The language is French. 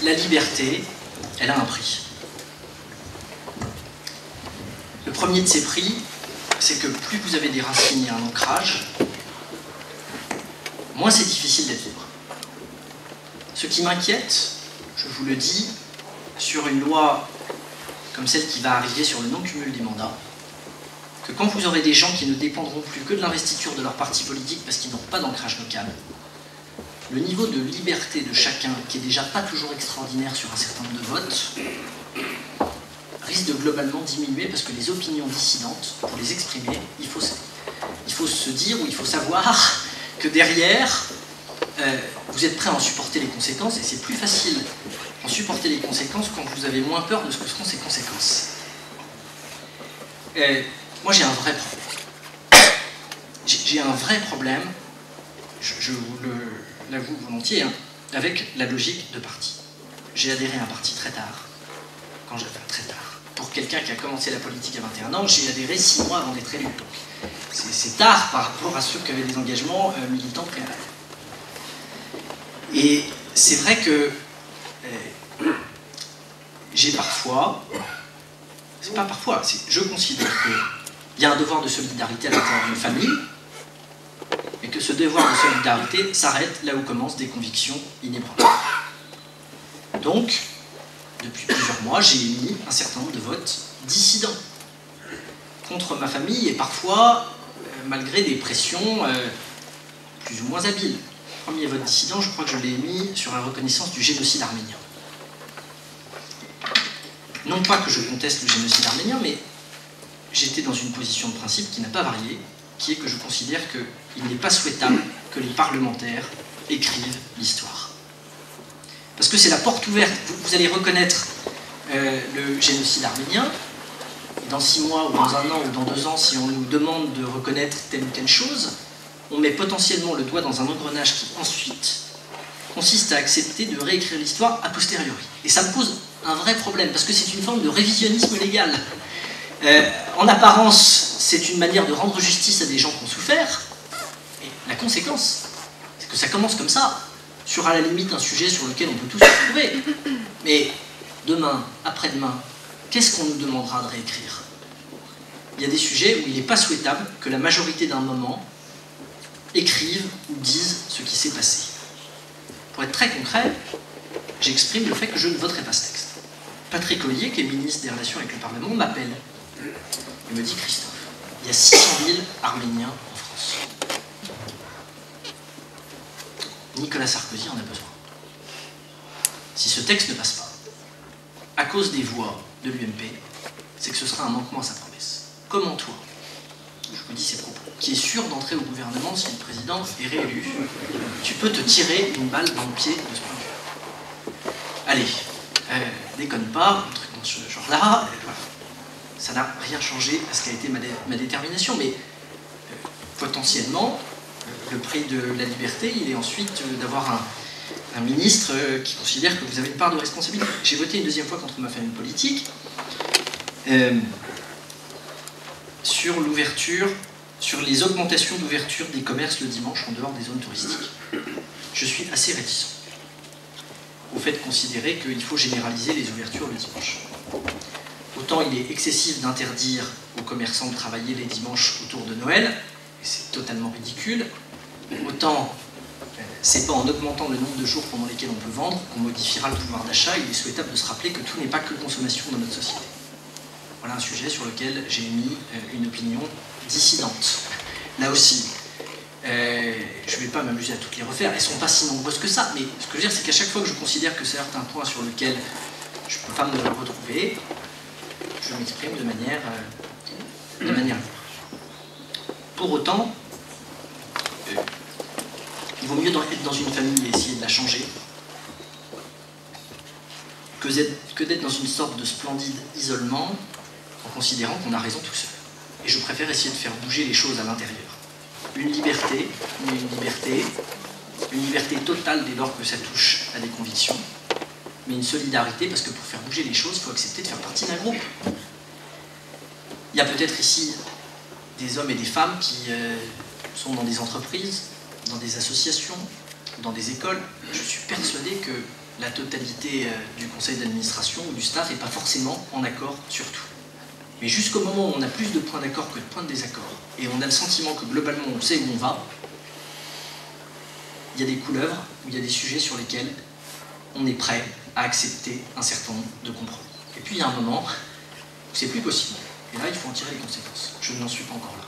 la liberté, elle a un prix. Le premier de ces prix, c'est que plus vous avez des racines et un ancrage, moins c'est difficile d'être libre. Ce qui m'inquiète, je vous le dis, sur une loi comme celle qui va arriver sur le non-cumul des mandats, que quand vous aurez des gens qui ne dépendront plus que de l'investiture de leur parti politique parce qu'ils n'ont pas d'ancrage local, le niveau de liberté de chacun, qui est déjà pas toujours extraordinaire sur un certain nombre de votes, risque de globalement diminuer parce que les opinions dissidentes, pour les exprimer, il faut se dire ou il faut savoir que derrière, vous êtes prêt à en supporter les conséquences et c'est plus facile en supporter les conséquences quand vous avez moins peur de ce que seront ces conséquences. Moi j'ai un vrai problème. J'ai un vrai problème, je vous l'avoue volontiers, hein, avec la logique de parti. J'ai adhéré à un parti très tard, très tard. Pour quelqu'un qui a commencé la politique à 21 ans, j'ai adhéré 6 mois avant d'être élu. C'est tard par rapport à ceux qui avaient des engagements militants préalables. Et c'est vrai que j'ai parfois, c'est pas parfois, je considère qu'il y a un devoir de solidarité à l'intérieur d'une famille, et que ce devoir de solidarité s'arrête là où commencent des convictions inébranlables. Donc, depuis plusieurs mois, j'ai émis un certain nombre de votes dissidents contre ma famille et parfois, malgré des pressions plus ou moins habiles. Le premier vote dissident, je crois que je l'ai émis sur la reconnaissance du génocide arménien. Non pas que je conteste le génocide arménien, mais j'étais dans une position de principe qui n'a pas varié, qui est que je considère qu'il n'est pas souhaitable que les parlementaires écrivent l'histoire. Parce que c'est la porte ouverte. Vous allez reconnaître le génocide arménien. Dans 6 mois, ou dans 1 an, ou dans 2 ans, si on nous demande de reconnaître telle ou telle chose, on met potentiellement le doigt dans un engrenage qui ensuite consiste à accepter de réécrire l'histoire a posteriori. Et ça me pose un vrai problème, parce que c'est une forme de révisionnisme légal. En apparence, c'est une manière de rendre justice à des gens qui ont souffert, et la conséquence, c'est que ça commence comme ça, sur à la limite un sujet sur lequel on peut tous se retrouver. Mais demain, après-demain, qu'est-ce qu'on nous demandera de réécrire? Il y a des sujets où il n'est pas souhaitable que la majorité d'un moment écrive ou dise ce qui s'est passé. Pour être très concret, j'exprime le fait que je ne voterai pas ce texte. Patrick Ollier, qui est ministre des Relations avec le Parlement, m'appelle et me dit: Christophe, il y a 600 000 Arméniens en France. Nicolas Sarkozy en a besoin. Si ce texte ne passe pas, à cause des voix de l'UMP, c'est que ce sera un manquement à sa promesse. Comment toi, je vous dis ces propos, qui est sûr d'entrer au gouvernement si le président est réélu, tu peux te tirer une balle dans le pied de ce point de vue? Allez, déconne pas, un truc dans ce genre-là, voilà. Ça n'a rien changé à ce qu'a été ma détermination, mais potentiellement, le prix de la liberté, il est ensuite d'avoir un ministre qui considère que vous avez une part de responsabilité. J'ai voté une 2e fois contre ma famille politique sur l'ouverture, sur les augmentations d'ouverture des commerces le dimanche en dehors des zones touristiques. Je suis assez réticent au fait de considérer qu'il faut généraliser les ouvertures le dimanche. Autant il est excessif d'interdire aux commerçants de travailler les dimanches autour de Noël, et c'est totalement ridicule, autant c'est pas en augmentant le nombre de jours pendant lesquels on peut vendre qu'on modifiera le pouvoir d'achat. Il est souhaitable de se rappeler que tout n'est pas que consommation dans notre société. Voilà un sujet sur lequel j'ai émis une opinion dissidente. Là aussi, je ne vais pas m'amuser à toutes les refaire, elles ne sont pas si nombreuses que ça, mais ce que je veux dire, c'est qu'à chaque fois que je considère que c'est un point sur lequel je ne peux pas me retrouver, je m'exprime de manière libre. Pour autant, il vaut mieux être dans une famille et essayer de la changer que d'être dans une sorte de splendide isolement en considérant qu'on a raison tout seul. Et je préfère essayer de faire bouger les choses à l'intérieur. Une liberté totale dès lors que ça touche à des convictions, mais une solidarité parce que pour faire bouger les choses, il faut accepter de faire partie d'un groupe. Il y a peut-être ici des hommes et des femmes qui sont dans des entreprises, dans des associations, dans des écoles. Je suis persuadé que la totalité du conseil d'administration ou du staff n'est pas forcément en accord sur tout. Mais jusqu'au moment où on a plus de points d'accord que de points de désaccord, et on a le sentiment que globalement on sait où on va, il y a des couleuvres, où il y a des sujets sur lesquels on est prêt à accepter un certain nombre de compromis. Et puis il y a un moment où c'est plus possible. Et là, il faut en tirer les conséquences. Je n'en suis pas encore là.